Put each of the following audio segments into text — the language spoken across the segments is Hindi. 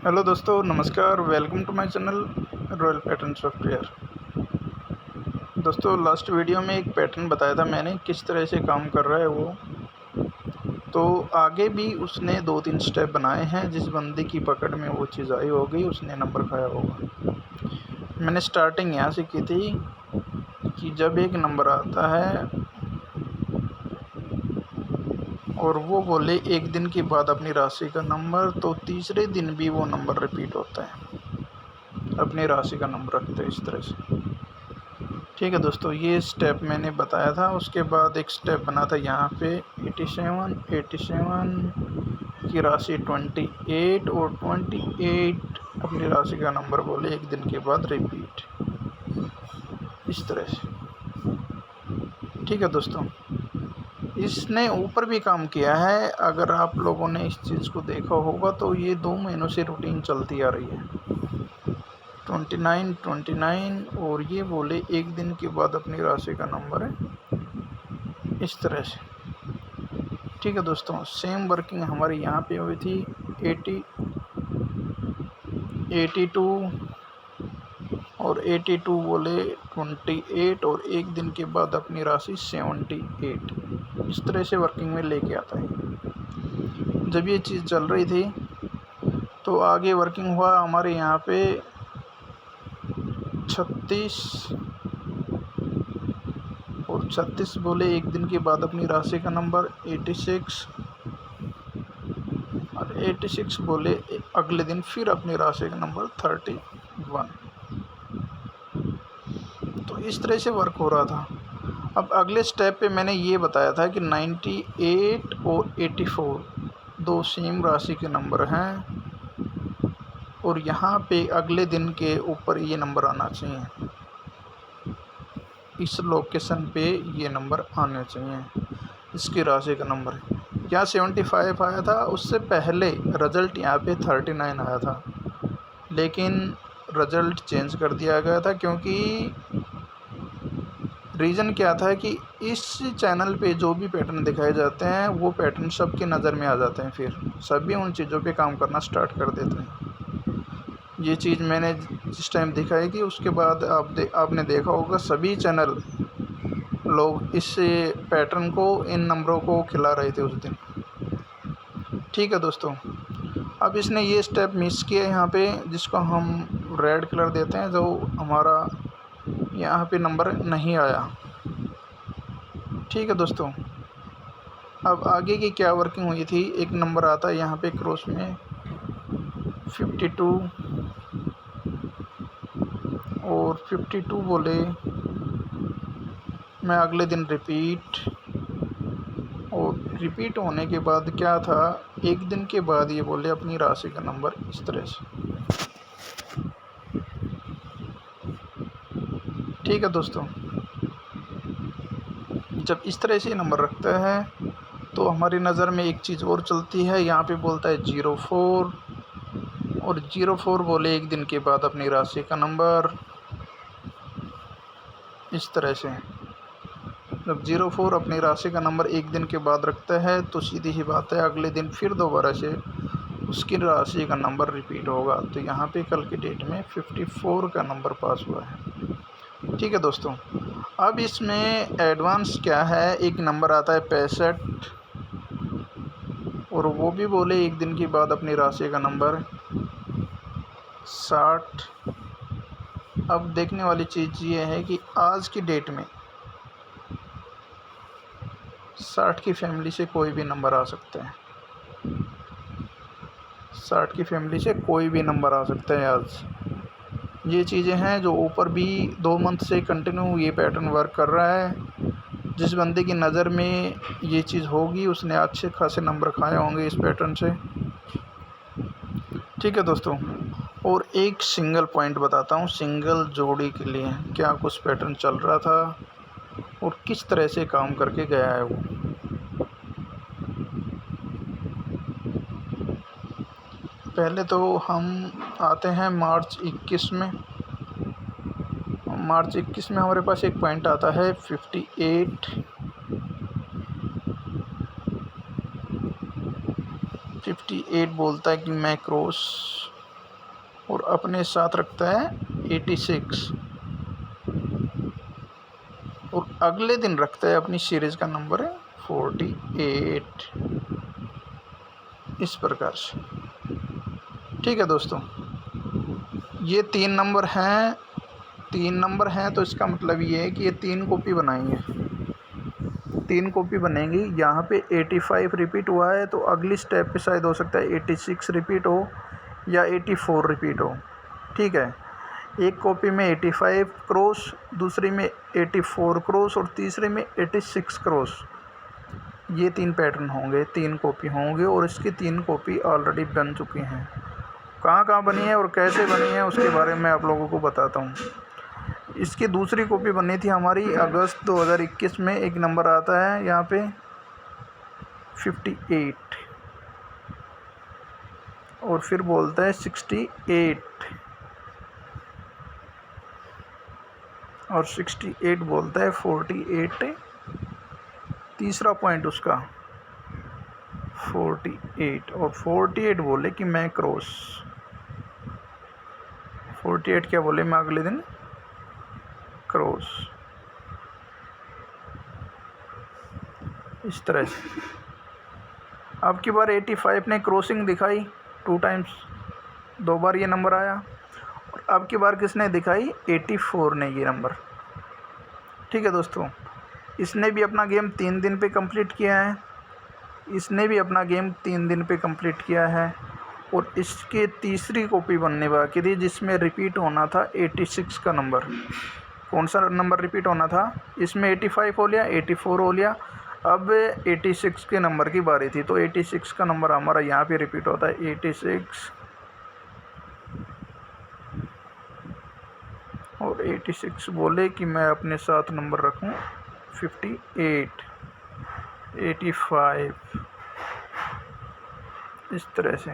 हेलो दोस्तों, नमस्कार। Welcome to my channel royal pattern software. दोस्तों, लास्ट वीडियो में एक पैटर्न बताया था मैंने किस तरह से काम कर रहा है वो। तो आगे भी उसने 2-3 स्टेप बनाए हैं। जिस बंदे की पकड़ में वो चीज़ आई होगी उसने नंबर खाया होगा। मैंने स्टार्टिंग यहाँ से की थी कि जब एक नंबर आता है और वो बोले एक दिन के बाद अपनी राशि का नंबर, तो तीसरे दिन भी वो नंबर रिपीट होता है। अपनी राशि का नंबर रखते हैं इस तरह से। ठीक है दोस्तों, ये स्टेप मैंने बताया था। उसके बाद एक स्टेप बना था यहाँ पे 87 की राशि 28 और 28 अपनी राशि का नंबर बोले एक दिन के बाद रिपीट, इस तरह से। ठीक है दोस्तों, इसने ऊपर भी काम किया है। अगर आप लोगों ने इस चीज़ को देखा होगा तो ये 2 महीनों से रूटीन चलती आ रही है। 29 और ये बोले एक दिन के बाद अपनी राशि का नंबर है, इस तरह से। ठीक है दोस्तों, सेम वर्किंग हमारी यहाँ पे हुई थी 82 और 82 बोले 28 और एक दिन के बाद अपनी राशि 78, इस तरह से वर्किंग में लेके आता है। जब ये चीज़ चल रही थी तो आगे वर्किंग हुआ हमारे यहाँ पे 36 और 36 बोले एक दिन के बाद अपनी राशि का नंबर 86 और 86 बोले अगले दिन फिर अपनी राशि का नंबर 31। तो इस तरह से वर्क हो रहा था। अब अगले स्टेप पे मैंने ये बताया था कि 98 और 84 दो सेम राशि के नंबर हैं और यहाँ पे अगले दिन के ऊपर ये नंबर आना चाहिए। इस लोकेशन पे ये नंबर आने चाहिए, इसकी राशि का नंबर। यहाँ 75 आया था, उससे पहले रिज़ल्ट यहाँ पे 39 आया था, लेकिन रिज़ल्ट चेंज कर दिया गया था क्योंकि रीज़न क्या था कि इस चैनल पे जो भी पैटर्न दिखाए जाते हैं वो पैटर्न सबकी नज़र में आ जाते हैं। फिर सभी उन चीज़ों पे काम करना स्टार्ट कर देते हैं। ये चीज़ मैंने जिस टाइम दिखाई थी उसके बाद आपने देखा होगा सभी चैनल लोग इस पैटर्न को, इन नंबरों को खिला रहे थे उस दिन। ठीक है दोस्तों, अब इसने ये स्टेप मिस किया यहाँ पे, जिसको हम रेड कलर देते हैं, जो हमारा यहाँ पे नंबर नहीं आया। ठीक है दोस्तों, अब आगे की क्या वर्किंग हुई थी। एक नंबर आता है यहाँ पे क्रॉस में 52 और 52 बोले मैं अगले दिन रिपीट, और रिपीट होने के बाद क्या था, एक दिन के बाद ये बोले अपनी राशि का नंबर, इस तरह से। ठीक है दोस्तों, जब इस तरह से नंबर रखता है तो हमारी नज़र में एक चीज़ और चलती है। यहाँ पे बोलता है 04 और 04 बोले एक दिन के बाद अपनी राशि का नंबर, इस तरह से। जब 04 अपनी राशि का नंबर एक दिन के बाद रखता है तो सीधी ही बात है अगले दिन फिर दोबारा से उसकी राशि का नंबर रिपीट होगा। तो यहाँ पे कल की डेट में 54 का नंबर पास हुआ है। ठीक है दोस्तों, अब इसमें एडवांस क्या है, एक नंबर आता है 65 और वो भी बोले एक दिन के बाद अपनी राशि का नंबर 60। अब देखने वाली चीज़ ये है कि आज की डेट में 60 की फैमिली से कोई भी नंबर आ सकता है। 60 की फैमिली से कोई भी नंबर आ सकता है आज। ये चीज़ें हैं जो ऊपर भी 2 मंथ से कंटिन्यू ये पैटर्न वर्क कर रहा है। जिस बंदे की नज़र में ये चीज़ होगी उसने अच्छे खासे नंबर खाए होंगे इस पैटर्न से। ठीक है दोस्तों, और एक सिंगल पॉइंट बताता हूँ, सिंगल जोड़ी के लिए क्या कुछ पैटर्न चल रहा था और किस तरह से काम करके गया है वो। पहले तो हम आते हैं मार्च 21 में। मार्च 21 में हमारे पास एक पॉइंट आता है 58 बोलता है कि मैं क्रॉस और अपने साथ रखता है 86 और अगले दिन रखता है अपनी सीरीज़ का नंबर है 48, इस प्रकार से। ठीक है दोस्तों, ये 3 नंबर हैं तो इसका मतलब ये है कि ये 3 कॉपी बनाएंगे, 3 कॉपी बनेंगी। यहाँ पे 85 रिपीट हुआ है तो अगली स्टेप पे शायद हो सकता है 86 रिपीट हो या 84 रिपीट हो। ठीक है, एक कॉपी में 85 क्रॉस, दूसरी में 84 क्रॉस और तीसरे में 86 क्रॉस। ये 3 पैटर्न होंगे, 3 कॉपी होंगे और इसकी 3 कॉपी ऑलरेडी बन चुकी हैं। कहाँ बनी है और कैसे बनी है उसके बारे में आप लोगों को बताता हूँ। इसकी दूसरी कॉपी बनी थी हमारी अगस्त 2021 में। एक नंबर आता है यहाँ पे 58 और फिर बोलता है 68 और 68 बोलता है 48, तीसरा पॉइंट उसका 48 और 48 बोले कि मैं क्रॉस, 48 क्या बोले मैं अगले दिन क्रॉस, इस तरह से। अब की बार 85 ने क्रॉसिंग दिखाई 2 टाइम्स, 2 बार ये नंबर आया। और अब की बार किसने दिखाई 84 ने ये नंबर। ठीक है दोस्तों, इसने भी अपना गेम 3 दिन पे कंप्लीट किया है, इसने भी अपना गेम 3 दिन पे कंप्लीट किया है और इसके तीसरी कॉपी बनने बाकी थी जिसमें रिपीट होना था 86 का नंबर। कौन सा नंबर रिपीट होना था? इसमें 85 हो लिया, 84 हो लिया, अब 86 के नंबर की बारी थी। तो 86 का नंबर हमारा यहाँ पे रिपीट होता है 86 और 86 बोले कि मैं अपने साथ नंबर रखूँ 58, 85, इस तरह से।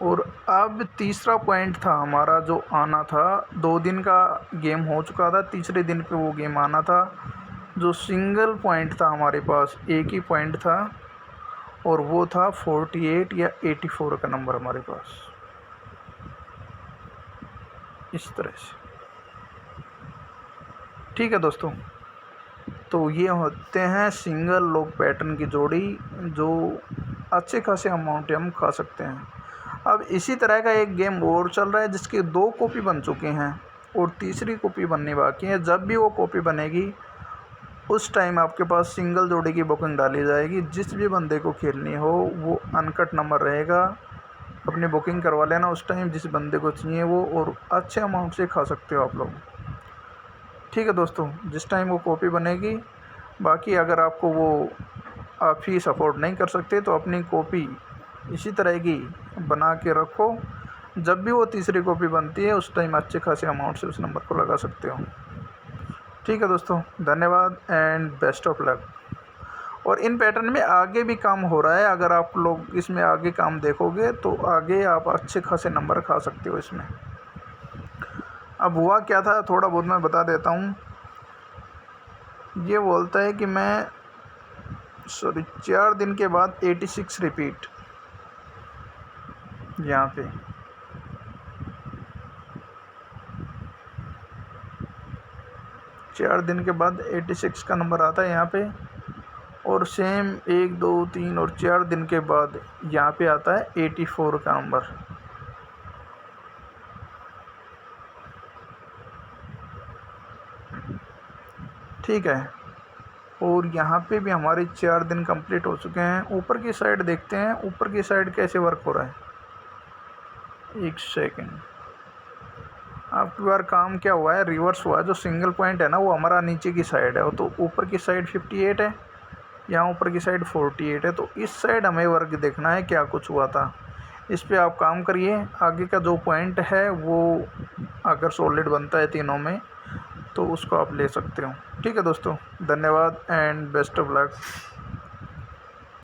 और अब तीसरा पॉइंट था हमारा जो आना था। 2 दिन का गेम हो चुका था, तीसरे दिन पे वो गेम आना था। जो सिंगल पॉइंट था हमारे पास, एक ही पॉइंट था और वो था 48 या 84 का नंबर हमारे पास, इस तरह से। ठीक है दोस्तों, तो ये होते हैं सिंगल लॉक पैटर्न की जोड़ी जो अच्छे खासे अमाउंट हम खा सकते हैं। अब इसी तरह का एक गेम और चल रहा है जिसकी 2 कॉपी बन चुकी हैं और तीसरी कॉपी बननी बाकी है। जब भी वो कॉपी बनेगी उस टाइम आपके पास सिंगल जोड़ी की बुकिंग डाली जाएगी। जिस भी बंदे को खेलनी हो वो अनकट नंबर रहेगा, अपनी बुकिंग करवा लेना उस टाइम जिस बंदे को चाहिए वो, और अच्छे अमाउंट से खा सकते हो आप लोग। ठीक है दोस्तों, जिस टाइम वो कॉपी बनेगी। बाकी अगर आपको वो आप ही सपोर्ट नहीं कर सकते तो अपनी कॉपी इसी तरह की बना के रखो। जब भी वो तीसरी कॉपी बनती है उस टाइम अच्छे खासे अमाउंट से उस नंबर को लगा सकते हो। ठीक है दोस्तों, धन्यवाद एंड बेस्ट ऑफ लक। और इन पैटर्न में आगे भी काम हो रहा है, अगर आप लोग इसमें आगे काम देखोगे तो आगे आप अच्छे खासे नंबर खा सकते हो इसमें। अब हुआ क्या था थोड़ा बहुत मैं बता देता हूँ। ये बोलता है कि मैं 4 दिन के बाद 86 रिपीट, यहाँ पे 4 दिन के बाद 86 का नंबर आता है यहाँ पे, और सेम 1, 2, 3 और 4 दिन के बाद यहाँ पे आता है 84 का नंबर। ठीक है, और यहाँ पे भी हमारे 4 दिन कंप्लीट हो चुके हैं। ऊपर की साइड देखते हैं, ऊपर की साइड कैसे वर्क हो रहा है। 1 सेकेंड, आपकी बार काम क्या हुआ है, रिवर्स हुआ है। जो सिंगल पॉइंट है ना वो हमारा नीचे की साइड है, तो ऊपर की साइड 58 है, यहाँ ऊपर की साइड 48 है। तो इस साइड हमें वर्क देखना है क्या कुछ हुआ था, इस पे आप काम करिए। आगे का जो पॉइंट है वो अगर सॉलिड बनता है तीनों में तो उसको आप ले सकते हो। ठीक है दोस्तों, धन्यवाद एंड बेस्ट ऑफ लक।